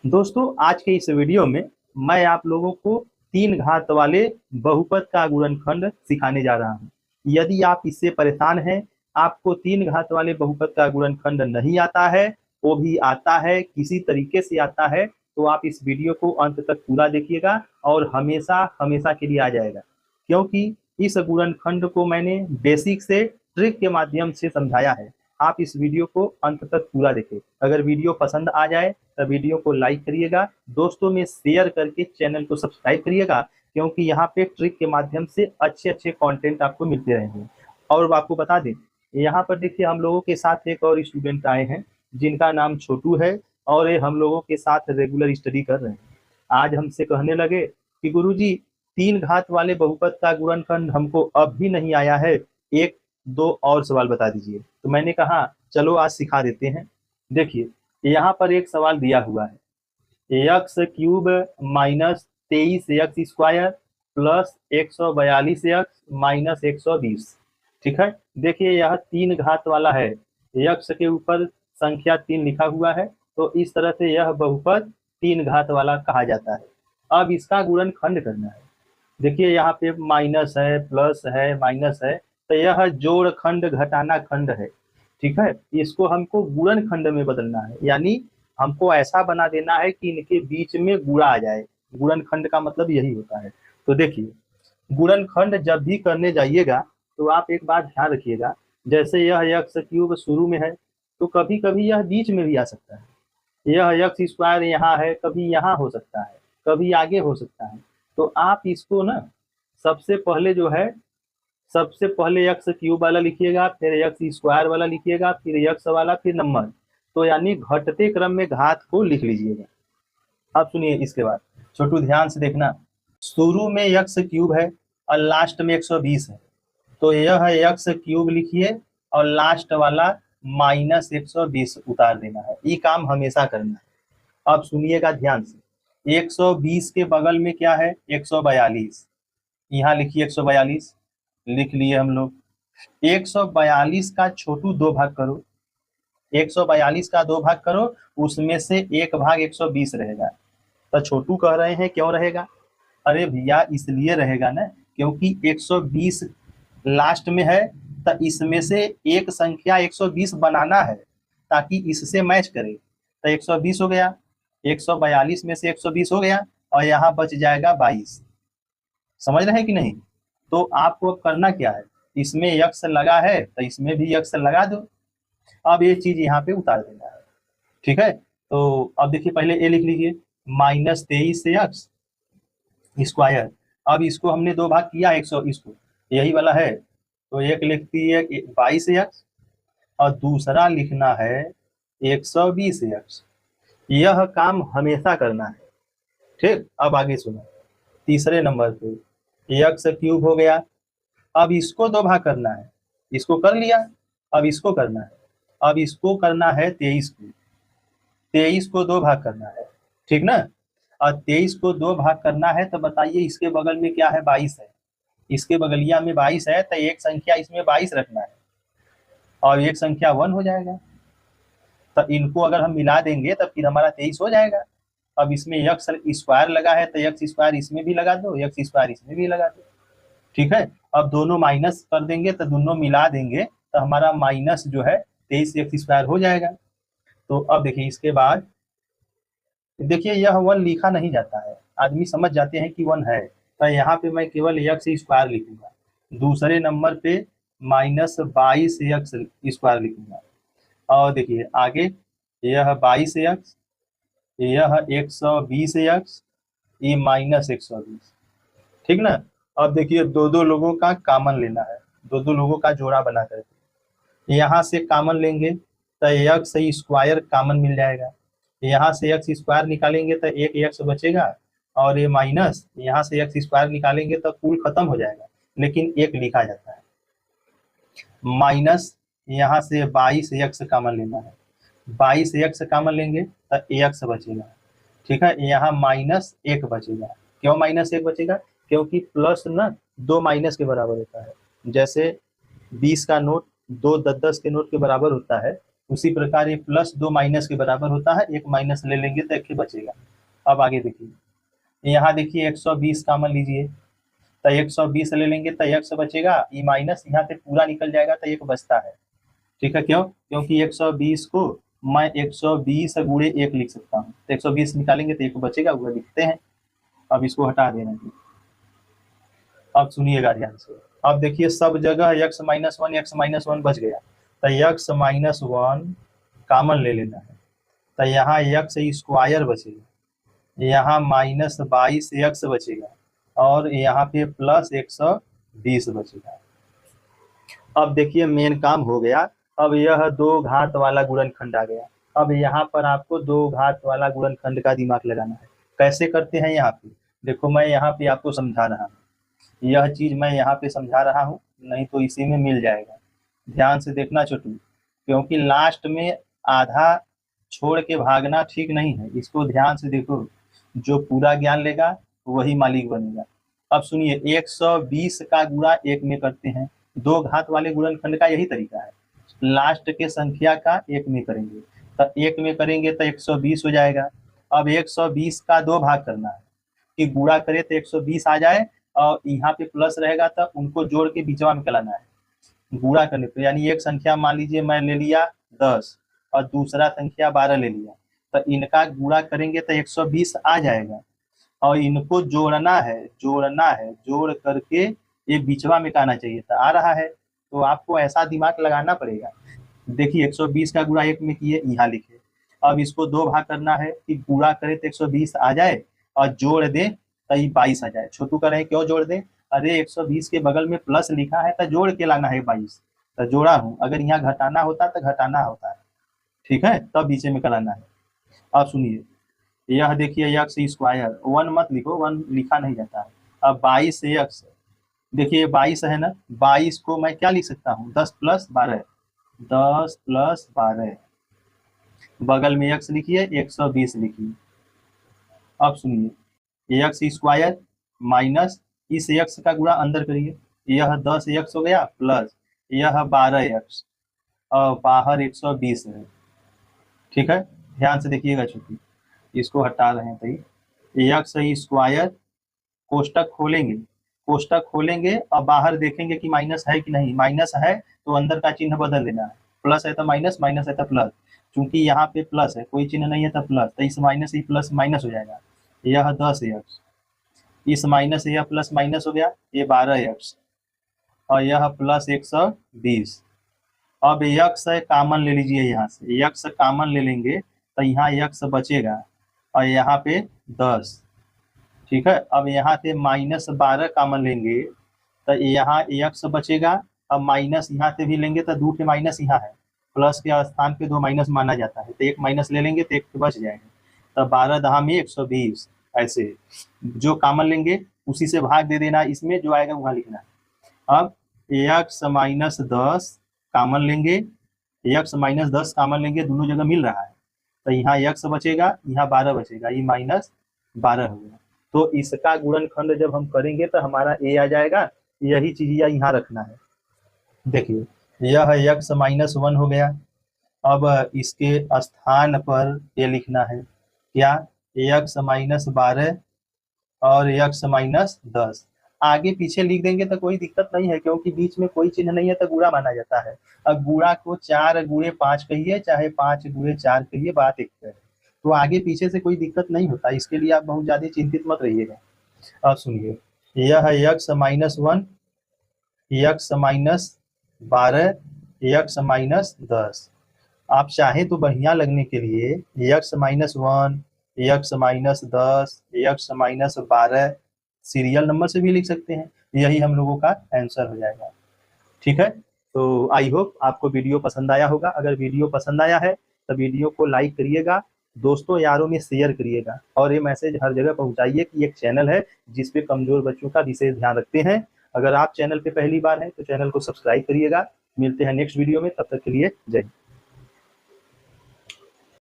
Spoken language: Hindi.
दोस्तों आज के इस वीडियो में मैं आप लोगों को तीन घात वाले बहुपद का गुणनखंड सिखाने जा रहा हूं। यदि आप इससे परेशान हैं, आपको तीन घात वाले बहुपद का गुणनखंड नहीं आता है, वो भी आता है किसी तरीके से आता है, तो आप इस वीडियो को अंत तक पूरा देखिएगा और हमेशा हमेशा के लिए आ जाएगा। क्योंकि इस गुणनखंड को मैंने बेसिक से ट्रिक के माध्यम से समझाया है। आप इस वीडियो को अंत तक पूरा देखें। अगर वीडियो पसंद आ जाए तो वीडियो को लाइक करिएगा, दोस्तों में शेयर करके चैनल को सब्सक्राइब करिएगा, क्योंकि यहाँ पे ट्रिक के माध्यम से अच्छे अच्छे कंटेंट आपको मिलते रहेंगे। और आपको बता दें, यहाँ पर देखिए हम लोगों के साथ एक और स्टूडेंट आए हैं जिनका नाम छोटू है और ये हम लोगों के साथ रेगुलर स्टडी कर रहे हैं। आज हमसे कहने लगे कि गुरुजी तीन घात वाले बहुपद का गुणनखंड हमको अब भी नहीं आया है, एक दो और सवाल बता दीजिए। तो मैंने कहा चलो आज सिखा देते हैं। देखिए यहाँ पर एक सवाल दिया हुआ है, x cube minus 23x² plus 142x minus 120। ठीक है, देखिए यह तीन घात वाला है, एक्स के ऊपर संख्या 3 लिखा हुआ है, तो इस तरह से यह बहुपद तीन घात वाला कहा जाता है। अब इसका गुणनखंड करना है। देखिए यहाँ पे माइनस है, प्लस है, माइनस है, तो यह जोड़ खंड घटाना खंड है। ठीक है, इसको हमको गुणन खंड में बदलना है, यानी हमको ऐसा बना देना है कि इनके बीच में गुणा आ जाए। गुणन खंड का मतलब यही होता है। तो देखिए गुणन खंड जब भी करने जाइएगा तो आप एक बात ध्यान रखिएगा, जैसे यह एक्स क्यूब शुरू में है तो कभी कभी यह बीच में भी आ सकता है। यह एक्स स्क्वायर यहाँ है, कभी यहाँ हो सकता है, कभी आगे हो सकता है। तो आप इसको ना सबसे पहले जो है, सबसे पहले एक्स क्यूब वाला लिखिएगा, फिर एक्स स्क्वायर वाला लिखिएगा, फिर एक्स वाला, फिर नंबर। तो यानी घटते क्रम में घात को लिख लीजिएगा। अब सुनिए इसके बाद, छोटू ध्यान से देखना। शुरू में एक्स क्यूब है और लास्ट में 120 है, तो यह एक्स क्यूब लिखिए और लास्ट वाला माइनस 120 उतार देना है। ये काम हमेशा करना है। अब सुनिएगा ध्यान से, 120 के बगल में क्या है, 142। यहाँ लिखिए 142, लिख लिए हम लोग। 142 का छोटू दो भाग करो, 142 का दो भाग करो, उसमें से एक भाग 120 रहेगा। तो छोटू कह रहे हैं क्यों रहेगा? अरे भैया इसलिए रहेगा ना, क्योंकि 120 लास्ट में है, तो इसमें से एक संख्या 120 बनाना है ताकि इससे मैच करे। तो 120 हो गया, 142 में से 120 हो गया और यहाँ बच जाएगा 22। समझ रहे हैं कि नहीं? तो आपको करना क्या है, इसमें यक्स लगा है तो इसमें भी यक्स लगा दो। अब ये चीज यहाँ पे उतार देना है। ठीक है, तो अब देखिए पहले ए लिख लीजिए, माइनस 23x स्क्वायर। अब इसको हमने दो भाग किया 100, इसको यही वाला है, तो एक लिखती है 22x और दूसरा लिखना है 120x। यह काम हमेशा करना है। ठीक, अब आगे सुनो। तीसरे नंबर पे एक्स क्यूब हो गया, अब इसको दो भाग करना है, इसको कर लिया, अब इसको करना है। अब इसको करना है 23 को, 23 को दो भाग करना है, ठीक ना? और 23 को दो भाग करना है, तो बताइए इसके बगल में क्या है, 22 है। इसके बगलिया में 22 है, तो एक संख्या इसमें 22 रखना है और एक संख्या 1 हो जाएगा। तो इनको अगर हम मिला देंगे तो फिर हमारा 23 हो जाएगा। अब इसमें एक्स स्क्वायर लगा है, तो एक्स स्क्वायर इसमें भी लगा दो, एक्स स्क्वायर इसमें भी लगा दो। ठीक है, अब दोनों माइनस कर देंगे तो दोनों मिला देंगे तो हमारा माइनस जो है 23x² हो जाएगा। तो अब देखिए इसके बाद, देखिए यह 1 लिखा नहीं जाता है, आदमी समझ जाते हैं कि 1 है, तो यहाँ पे मैं केवल x² लिखूंगा। दूसरे नंबर पे माइनस 22x² लिखूंगा। और देखिए आगे, यह 22x, यह 120x, ये माइनस 120। ठीक ना? अब देखिए दो दो लोगों का कॉमन लेना है, दो दो लोगों का जोड़ा बना करके यहाँ से कॉमन लेंगे तो एक्स स्क्वायर कॉमन मिल जाएगा। यहाँ से एक्स स्क्वायर निकालेंगे तो एक एक्स बचेगा और ये माइनस, यहाँ से एक्स स्क्वायर निकालेंगे तो कुल खत्म हो जाएगा, लेकिन एक लिखा जाता है। माइनस यहाँ से 22x कॉमन लेना है, 22x कॉमन लेंगे तो एक्स बचेगा। ठीक है, यहाँ माइनस 1 बचेगा। क्यों माइनस 1 बचेगा? क्योंकि प्लस ना दो माइनस के बराबर होता है। जैसे 20 का नोट दो 10-10 के नोट के बराबर होता है, उसी प्रकार ये प्लस 2 माइनस के बराबर होता है, एक माइनस ले लेंगे तो एक बचेगा। अब आगे देखिए, यहाँ देखिए 120 कॉमन लीजिए, तो 120 ले लेंगे तो x बचेगा, ये माइनस यहाँ से पूरा निकल जाएगा तो एक बचता है। ठीक है, क्यों? क्योंकि 120 को मैं 120 गुणे 1 लिख सकता हूँ, तो 120 निकालेंगे तो एक बचेगा, वो लिखते हैं। अब इसको हटा देना है। अब सुनिएगा ध्यान से, अब देखिए सब जगह x माइनस वन बच गया, तो x माइनस वन कॉमन ले लेना है, तो यहाँ x स्क्वायर बचेगा, यहाँ -22x बचेगा, और यहाँ पे प्लस 120 बचेगा। अब देखिए मेन काम हो गया। अब यह दो घात वाला गुणनखंड आ गया। अब यहाँ पर आपको दो घात वाला गुणनखंड का दिमाग लगाना है। कैसे करते हैं यहाँ पे? देखो मैं यहाँ पे आपको समझा रहा हूँ, यह चीज मैं यहाँ पे समझा रहा हूँ, नहीं तो इसी में मिल जाएगा। ध्यान से देखना छोटू, क्योंकि लास्ट में आधा छोड़ के भागना ठीक नहीं है। इसको ध्यान से देखो, जो पूरा ज्ञान लेगा वही मालिक बनेगा। अब सुनिए, 120 का गुणा 1 में करते हैं। दो घात वाले गुणनखंड का यही तरीका है, लास्ट के संख्या का 1 में करेंगे, तो 1 में करेंगे तो 120 हो जाएगा। अब 120 का 2 भाग करना है कि गुणा करे तो 120 आ जाए, और यहाँ पे प्लस रहेगा तो उनको जोड़ के बीचवा में कराना है गुणा करने पे। यानी एक संख्या मान लीजिए मैं ले लिया 10 और दूसरा संख्या 12 ले लिया, तो इनका गुणा करेंगे तो 120 आ जाएगा, और इनको जोड़ना है जोड़ करके ये बीचवा में आना चाहिए, तो आ रहा है। तो आपको ऐसा दिमाग लगाना पड़ेगा। देखिए 120 का गुणा 1 में किए, यहाँ लिखे। अब इसको 2 भाग करना है कि गुणा करे तो 120 आ जाए और जोड़ दे तो 22 आ जाए। छोटू कर रहे हैं क्यों जोड़ दे? अरे 120 के बगल में प्लस लिखा है तो जोड़ के लाना है 22, तो जोड़ा हूँ। अगर यहाँ घटाना होता तो घटाना होता है, ठीक है, तब बीच में कराना है। अब सुनिए, यह देखिए x स्क्वायर, 1 मत लिखो, 1 लिखा नहीं जाता है। अब 22x, देखिए 22 है ना, 22 को मैं क्या लिख सकता हूँ? 10 + 12, 10 + 12, बगल में x लिखिए, 120 लिखिए। अब सुनिए, x स्क्वायर माइनस इस x का गुणा अंदर करिए, यह 10x हो गया प्लस यह 12x, और बाहर 120 है। ठीक है, ध्यान से देखिएगा छोटी, इसको हटा रहे हैं भाई। x स्क्वायर कोष्टक खोलेंगे और बाहर देखेंगे कि माइनस है कि नहीं। माइनस है तो अंदर का चिन्ह बदल देना है, प्लस है तो माइनस, माइनस है तो प्लस। चूंकि यहाँ पे प्लस है, कोई चिन्ह नहीं है तो प्लस, तो इस माइनस ही प्लस माइनस हो जाएगा। यह 10x, इस माइनस से यह प्लस माइनस हो गया, ये 12x, और यह प्लस 120। अब x कॉमन ले लीजिए, यहाँ से x कॉमन ले लेंगे तो यहाँ x बचेगा, और यहाँ पे 10। ठीक है, अब यहाँ से -12 कॉमन लेंगे तो यहाँ x बचेगा। अब माइनस यहाँ से भी लेंगे तो 2 माइनस यहाँ है, प्लस के स्थान पे 2 माइनस माना जाता है, तो 1 माइनस ले लेंगे तो 1 बच जाएगा। तो 12 दहा में 120, ऐसे जो कॉमन लेंगे उसी से भाग दे देना, इसमें जो आएगा वहाँ लिखना है। अब x -10 कॉमन लेंगे, x -10 कॉमन लेंगे, दोनों जगह मिल रहा है, तो यहाँ x बचेगा, यहाँ 12 बचेगा, ये -12 हो गया। तो इसका गुणनखंड जब हम करेंगे तो हमारा a आ जाएगा। यही चीज यहाँ रखना है। देखिए यह x -1 हो गया। अब इसके स्थान पर ये लिखना है क्या? x -12 और x -10। आगे पीछे लिख देंगे तो कोई दिक्कत नहीं है, क्योंकि बीच में कोई चिन्ह नहीं है तो गुणा माना जाता है। अब गुणा को 4 × 5 कहिए, चाहे 5 × 4 कहिए, बात एक है। तो आगे पीछे से कोई दिक्कत नहीं होता, इसके लिए आप बहुत ज्यादा चिंतित मत रहिएगा। अब सुनिए, यह x -1, x -12, x -10। आप चाहे तो बढ़िया लगने के लिए x -1, x -10, x -12 serial number से भी लिख सकते हैं, यही हम लोगों का आंसर हो जाएगा। ठीक है, तो आई होप आपको वीडियो पसंद आया होगा। अगर वीडियो पसंद आया है तो वीडियो को लाइक करिएगा, दोस्तों यारों में शेयर करिएगा, और ये मैसेज हर जगह पहुंचाइए कि एक चैनल है जिसपे कमजोर बच्चों का विशेष ध्यान रखते हैं। अगर आप चैनल पे पहली बार हैं तो चैनल को सब्सक्राइब करिएगा। मिलते हैं नेक्स्ट वीडियो में, तब तक के लिए जय हिंद।